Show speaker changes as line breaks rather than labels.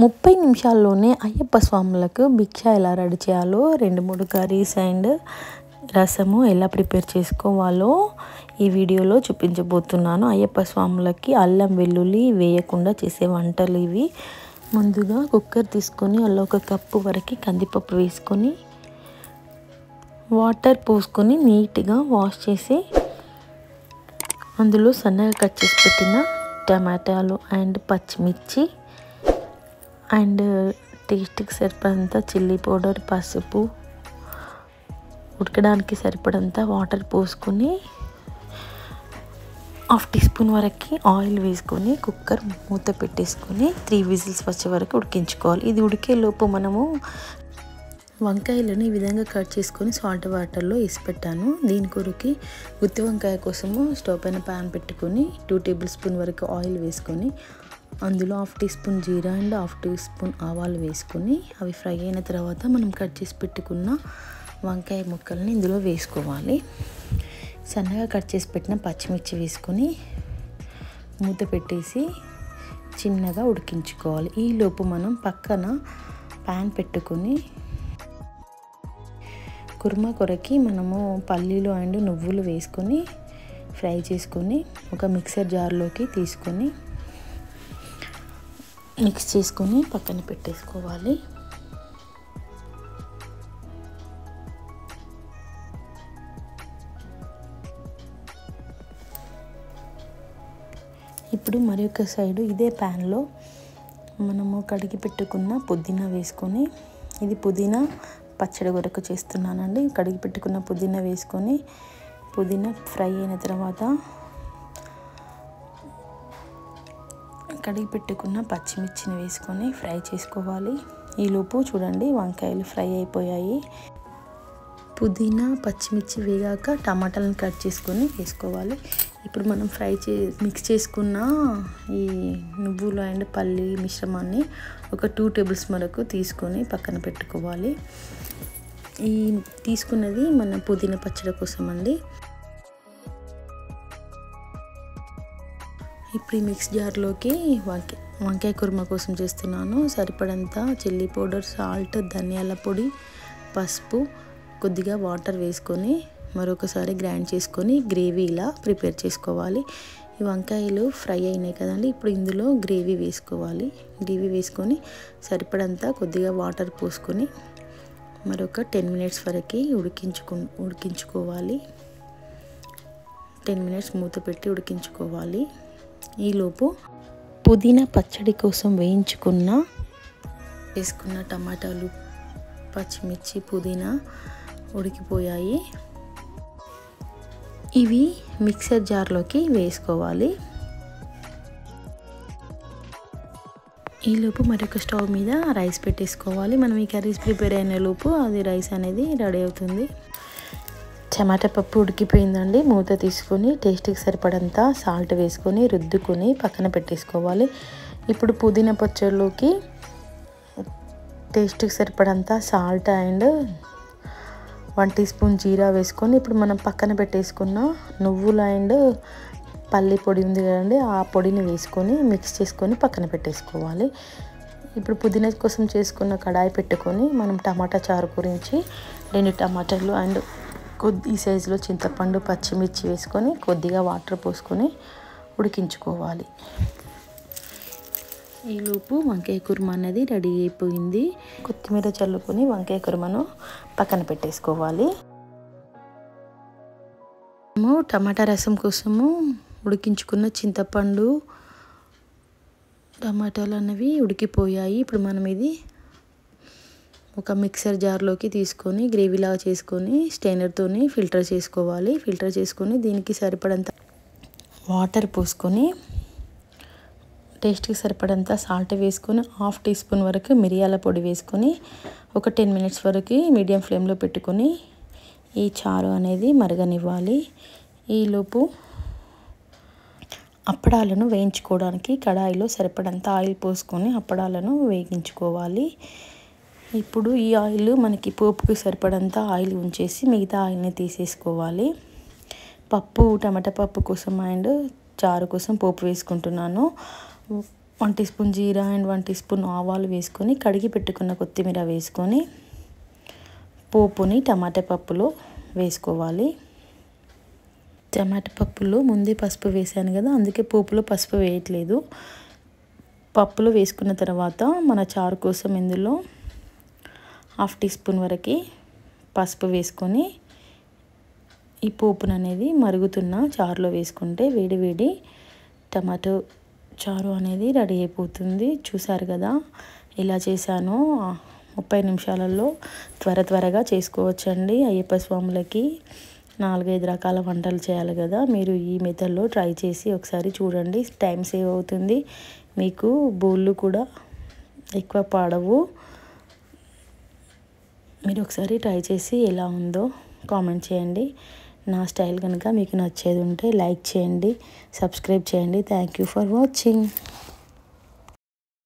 30 నిమిషాల్లోనే అయ్యప్ప స్వాములకు భిక్ష ఎలా రెడీ చేయాలో 2-3 కర్రీస్ అండ్ రసము ఎలా ప్రిపేర్ చేసుకోవాలో ఈ వీడియోలో చూపించబోతున్నాను. అయ్యప్ప స్వాములకి అల్లం వెల్లుల్లి వేయకుండా చేసే వంటలు ఇవి. ముందుగా కుక్కర్ తీసుకొని అందులో 1 కప్పు వరకు కందిపప్పు వేసుకొని వాటర్ పోసుకొని నీట్గా వాష్ చేసి అందులో సన్నగా కట్ చేసి పెట్టిన టమాటాలు అండ్ పచ్చిమిర్చి అండ్ టేస్ట్కి సరిపడంత చిల్లీ పౌడర్, పసుపు, ఉడకడానికి సరిపడంత వాటర్ పోసుకొని 1/2 టీ స్పూన్ వరకు ఆయిల్ వేసుకొని కుక్కర్ మూత పెట్టేసుకొని 3 విజిల్స్ వచ్చే వరకు ఉడికించుకోవాలి. ఇది ఉడికే లోపు మనము వంకాయలను ఈ విధంగా కట్ చేసుకొని సాల్ట్ వాటర్లో వేసి పెట్టాను. దీని కొరకు గుత్తి వంకాయ కోసము స్టవ్ పైన ప్యాన్ పెట్టుకొని 2 టేబుల్ స్పూన్ వరకు ఆయిల్ వేసుకొని అందులో 1/2 టీ స్పూన్ జీరా అండ్ 1/2 టీ స్పూన్ ఆవాలు వేసుకొని అవి ఫ్రై అయిన తర్వాత మనం కట్ చేసి పెట్టుకున్న వంకాయ ముక్కల్ని ఇందులో వేసుకోవాలి. సన్నగా కట్ చేసి పెట్టిన పచ్చిమిర్చి వేసుకొని మూత పెట్టేసి చిన్నగా ఉడికించుకోవాలి. ఈలోపు మనం పక్కన ప్యాన్ పెట్టుకొని కుర్మా కొరకి మనము పల్లీలు అండ్ నువ్వులు వేసుకొని ఫ్రై చేసుకొని ఒక మిక్సర్ జార్లోకి తీసుకొని మిక్స్ చేసుకొని పక్కన పెట్టేసుకోవాలి. ఇప్పుడు మరొక సైడు ఇదే ప్యాన్లో మనము కడిగి పెట్టుకున్న పుదీనా వేసుకొని, ఇది పుదీనా పచ్చడి కొరకు చేస్తున్నానండి. కడిగి పెట్టుకున్న పుదీనా వేసుకొని పుదీనా ఫ్రై అయిన తర్వాత కడిగి పెట్టుకున్న పచ్చిమిర్చిని వేసుకొని ఫ్రై చేసుకోవాలి. ఈలోపు చూడండి వంకాయలు ఫ్రై అయిపోయాయి. పుదీనా పచ్చిమిర్చి వేగాక టమాటాలను కట్ చేసుకొని వేసుకోవాలి. ఇప్పుడు మనం మిక్స్ చేసుకున్న ఈ నువ్వులు అండ్ పల్లి మిశ్రమాన్ని ఒక 2 టేబుల్ స్పూన్ వరకు తీసుకొని పక్కన పెట్టుకోవాలి. ఈ తీసుకున్నది మన పుదీనా పచ్చడి కోసం అండి. ఇప్పుడు ఈ మిక్స్ జార్లోకి వంకాయ కుర్మా కోసం చేస్తున్నాను. సరిపడంత చిల్లీ పౌడర్, సాల్ట్, ధనియాల పొడి, పసుపు, కొద్దిగా వాటర్ వేసుకొని మరొకసారి గ్రైండ్ చేసుకొని గ్రేవీ ఇలా ప్రిపేర్ చేసుకోవాలి. ఈ వంకాయలు ఫ్రై అయినాయి కదండి, ఇప్పుడు ఇందులో గ్రేవీ వేసుకోవాలి. గ్రేవీ వేసుకొని సరిపడంత కొద్దిగా వాటర్ పోసుకొని మరొక 10 మినిట్స్ వరకు ఉడికించుకోవాలి. 10 మినిట్స్ మూత పెట్టి ఉడికించుకోవాలి. ఈలోపు పుదీనా పచ్చడి కోసం వేసుకున్న టమాటాలు, పచ్చిమిర్చి, పుదీనా ఉడికిపోయాయి. ఇవి మిక్సర్ జార్లోకి వేసుకోవాలి. ఈలోపు మరొక స్టవ్ మీద రైస్ పెట్టేసుకోవాలి. మనం ఈ కర్రీస్ ప్రిపేర్ అయిన లోపు అది రైస్ అనేది రెడీ అవుతుంది. టమాటా పప్పు ఉడికిపోయిందండి. మూత తీసుకొని టేస్ట్కి సరిపడంత సాల్ట్ వేసుకొని రుద్దుకొని పక్కన పెట్టేసుకోవాలి. ఇప్పుడు పుదీనా పచ్చడిలోకి టేస్ట్కి సరిపడంత సాల్ట్ అండ్ 1 టీ స్పూన్ జీరా వేసుకొని ఇప్పుడు మనం పక్కన పెట్టేసుకున్న నువ్వులు అండ్ పల్లి పొడి ఉంది కదండి, ఆ పొడిని వేసుకొని మిక్స్ చేసుకొని పక్కన పెట్టేసుకోవాలి. ఇప్పుడు పుదీనా కోసం చేసుకున్న కడాయి పెట్టుకొని మనం టమాటా చారు గురించి 2 టమాటాలు అండ్ కొద్ది సైజులో చింతపండు, పచ్చిమిర్చి వేసుకొని కొద్దిగా వాటర్ పోసుకొని ఉడికించుకోవాలి. ఈలోపు వంకాయ కుర్మా అనేది రెడీ అయిపోయింది. కొత్తిమీర చల్లుకొని వంకాయ కుర్మను పక్కన పెట్టేసుకోవాలి. టమాటా రసం కోసము ఉడికించుకున్న చింతపండు, టమాటాలు అనేవి ఉడికిపోయాయి. ఇప్పుడు మనం ఇది ఒక మిక్సర్ జార్లోకి తీసుకొని గ్రేవీలాగా చేసుకొని స్టెయినర్తోని ఫిల్టర్ చేసుకోవాలి. ఫిల్టర్ చేసుకొని దీనికి సరిపడంత వాటర్ పోసుకొని టేస్ట్కి సరిపడంత సాల్ట్ వేసుకొని 1/2 టీ స్పూన్ వరకు మిరియాల పొడి వేసుకొని ఒక 10 మినిట్స్ వరకు మీడియం ఫ్లేమ్లో పెట్టుకొని ఈ చారు అనేది మరగనివ్వాలి. ఈలోపు అప్పడాలను వేయించుకోవడానికి కడాయిలో సరిపడంత ఆయిల్ పోసుకొని అప్పడాలను వేగించుకోవాలి. ఇప్పుడు ఈ ఆయిల్ మనకి పోపుకి సరిపడంత ఆయిల్ ఉంచేసి మిగతా ఆయిల్ని తీసేసుకోవాలి. టమాటా పప్పు కోసం అండ్ చారు కోసం పోపు వేసుకుంటున్నాను. 1 టీ స్పూన్ జీరా అండ్ 1 టీ స్పూన్ ఆవాలు వేసుకొని కడిగి పెట్టుకున్న కొత్తిమీర వేసుకొని పోపుని టమాటా పప్పులో వేసుకోవాలి. టమాటా పప్పులో ముందే పసుపు వేసాను కదా, అందుకే పోపులో పసుపు వేయట్లేదు. పప్పులో వేసుకున్న తర్వాత మన చారు కోసం ఇందులో 1/2 టీ స్పూన్ వరకు పసుపు వేసుకొని ఈ పోపును అనేది మరుగుతున్న చారులో వేసుకుంటే వేడి వేడి టమాటో చారు అనేది రెడీ అయిపోతుంది. చూసారు కదా ఇలా చేశాను. 30 నిమిషాలలో త్వరగా చేసుకోవచ్చండి. అయ్యప్ప స్వాములకి 4-5 రకాల వంటలు చేయాలి కదా, మీరు ఈ మెథడ్లో ట్రై చేసి ఒకసారి చూడండి. టైం సేవ్ అవుతుంది, మీకు బోళ్ళు కూడా ఎక్కువ పాడవు. మీరు ఒకసారి ట్రై చేసి ఎలా ఉందో కామెంట్ చేయండి. నా స్టైల్ కనుక మీకు నచ్చేది ఉంటే లైక్ చేయండి, సబ్స్క్రైబ్ చేయండి. Thank you for watching.